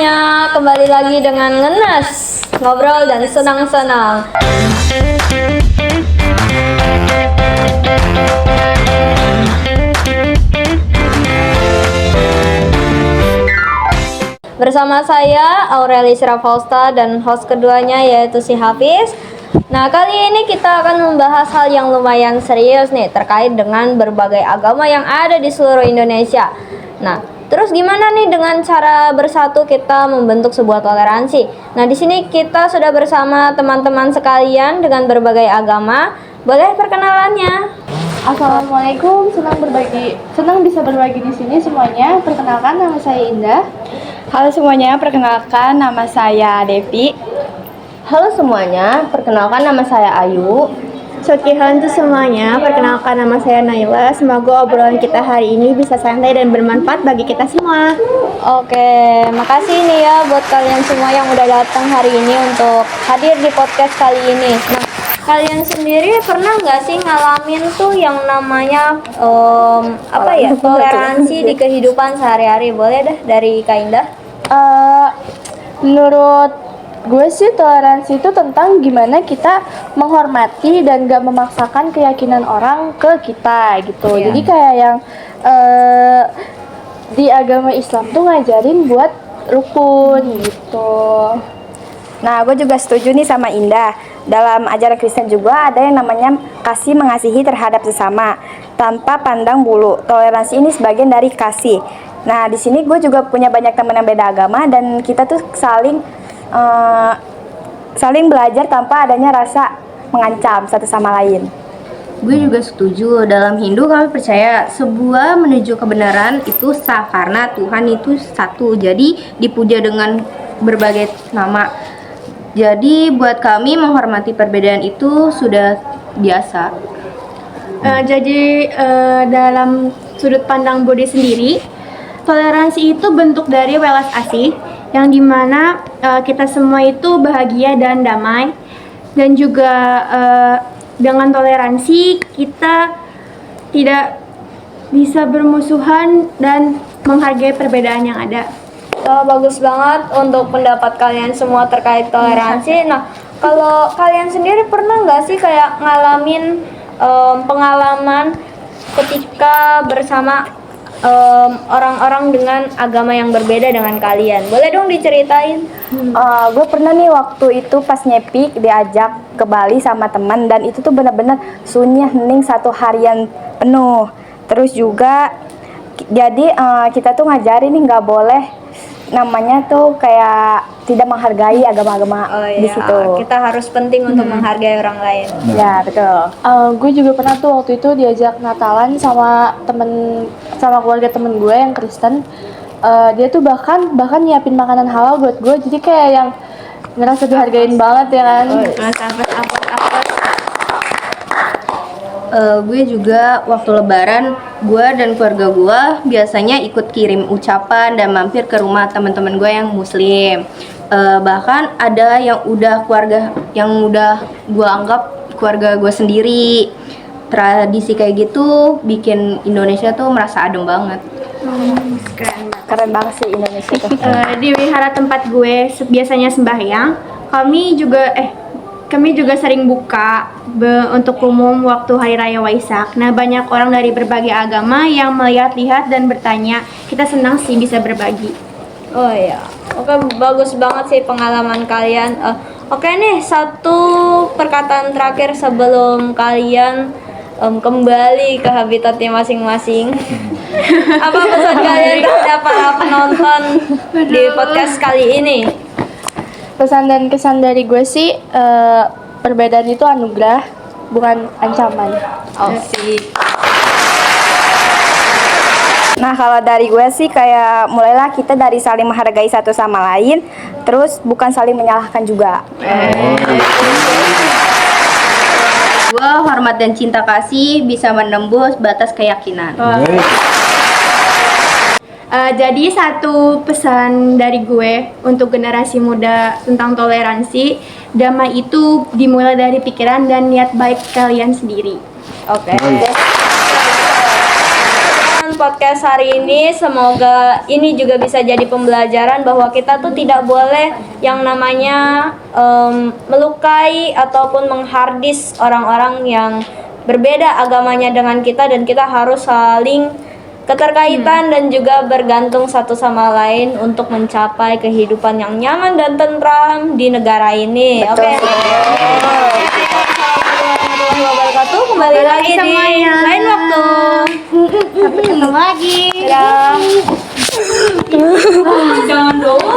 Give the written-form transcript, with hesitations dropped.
semuanya, kembali lagi dengan Ngenes, ngobrol dan senang-senang. Bersama saya Aureli Sirafausta dan host keduanya yaitu si Hafiz. Nah, kali ini kita akan membahas hal yang lumayan serius nih terkait dengan berbagai agama yang ada di seluruh Indonesia. Nah, terus gimana nih dengan cara bersatu kita membentuk sebuah toleransi? Nah, di sini kita sudah bersama teman-teman sekalian dengan berbagai agama. Boleh perkenalannya? Assalamualaikum, senang bisa berbagi di sini semuanya. Perkenalkan, nama saya Indah. Halo semuanya, perkenalkan nama saya Devi. Halo semuanya, perkenalkan nama saya Ayu. Sokihan tuh semuanya, perkenalkan nama saya Naila. Semoga obrolan kita hari ini bisa santai dan bermanfaat bagi kita semua. Oke, makasih nih ya buat kalian semua yang udah datang hari ini untuk hadir di podcast kali ini. Nah, kalian sendiri pernah nggak sih ngalamin tuh yang namanya toleransi di kehidupan sehari-hari? Boleh dah dari Kak Indah. Menurut gue sih toleransi itu tentang gimana kita menghormati dan gak memaksakan keyakinan orang ke kita gitu. Iya. Jadi kayak yang di agama Islam tuh ngajarin buat rukun gitu. Nah, gue juga setuju nih sama Indah. Dalam ajaran Kristen juga ada yang namanya kasih mengasihi terhadap sesama tanpa pandang bulu. Toleransi ini sebagian dari kasih. Nah, di sini gue juga punya banyak teman yang beda agama dan kita tuh saling belajar tanpa adanya rasa mengancam satu sama lain. Gue juga setuju. Dalam Hindu kami percaya sebuah menuju kebenaran itu sah karena Tuhan itu satu. Jadi dipuja dengan berbagai nama. Jadi buat kami menghormati perbedaan itu sudah biasa. Dalam sudut pandang Budi sendiri, toleransi itu bentuk dari welas asih yang dimana kita semua itu bahagia dan damai, dan juga dengan toleransi kita tidak bisa bermusuhan dan menghargai perbedaan yang ada. Bagus banget untuk pendapat kalian semua terkait toleransi. Nah, kalau kalian sendiri pernah nggak sih kayak ngalamin pengalaman ketika bersama orang-orang dengan agama yang berbeda dengan kalian? Boleh dong diceritain? Gue pernah nih waktu itu pas nyepi diajak ke Bali sama teman dan itu tuh benar-benar sunyi hening satu harian penuh. Terus juga jadi kita tuh ngajarin nih nggak boleh namanya tuh kayak tidak menghargai agama-agama di situ. Kita harus penting untuk menghargai orang lain. Ya betul. Gue juga pernah tuh waktu itu diajak Natalan sama keluarga temen gue yang Kristen. Dia tuh bahkan nyiapin makanan halal buat gue, jadi kayak yang ngerasa dihargain banget ya kan. Gue juga waktu lebaran, gue dan keluarga gue biasanya ikut kirim ucapan dan mampir ke rumah teman-teman gue yang muslim. Bahkan ada yang udah gue anggap keluarga gue sendiri. Tradisi kayak gitu bikin Indonesia tuh merasa adem banget. Keren banget sih Indonesia tuh. Di wihara tempat gue biasanya sembahyang, kami juga sering buka untuk umum waktu Hari Raya Waisak. Nah, banyak orang dari berbagai agama yang melihat-lihat dan bertanya. Kita senang sih bisa berbagi. Oh iya, oke, bagus banget sih pengalaman kalian. Oke nih, satu perkataan terakhir sebelum kalian kembali ke habitatnya masing-masing. Apa pesan kalian terhadap para penonton di podcast kali ini? Pesan dan kesan dari gue sih, perbedaan itu anugerah, bukan ancaman. Nah kalau dari gue sih kayak mulailah kita dari saling menghargai satu sama lain, terus bukan saling menyalahkan juga. Gue hormat dan cinta kasih bisa menembus batas keyakinan. Jadi satu pesan dari gue untuk generasi muda tentang toleransi, damai itu dimulai dari pikiran dan niat baik kalian sendiri. Oke. dengan podcast hari ini. Semoga ini juga bisa jadi pembelajaran bahwa kita tuh tidak boleh yang namanya melukai ataupun menghardis orang-orang yang berbeda agamanya dengan kita, dan kita harus saling keterkaitan dan juga bergantung satu sama lain untuk mencapai kehidupan yang nyaman dan tentram di negara ini. Oke. Warahmatullahi wabarakatuh. Kembali lagi di lain waktu. Sampai ketemu lagi. Dadah. Jangan dulu.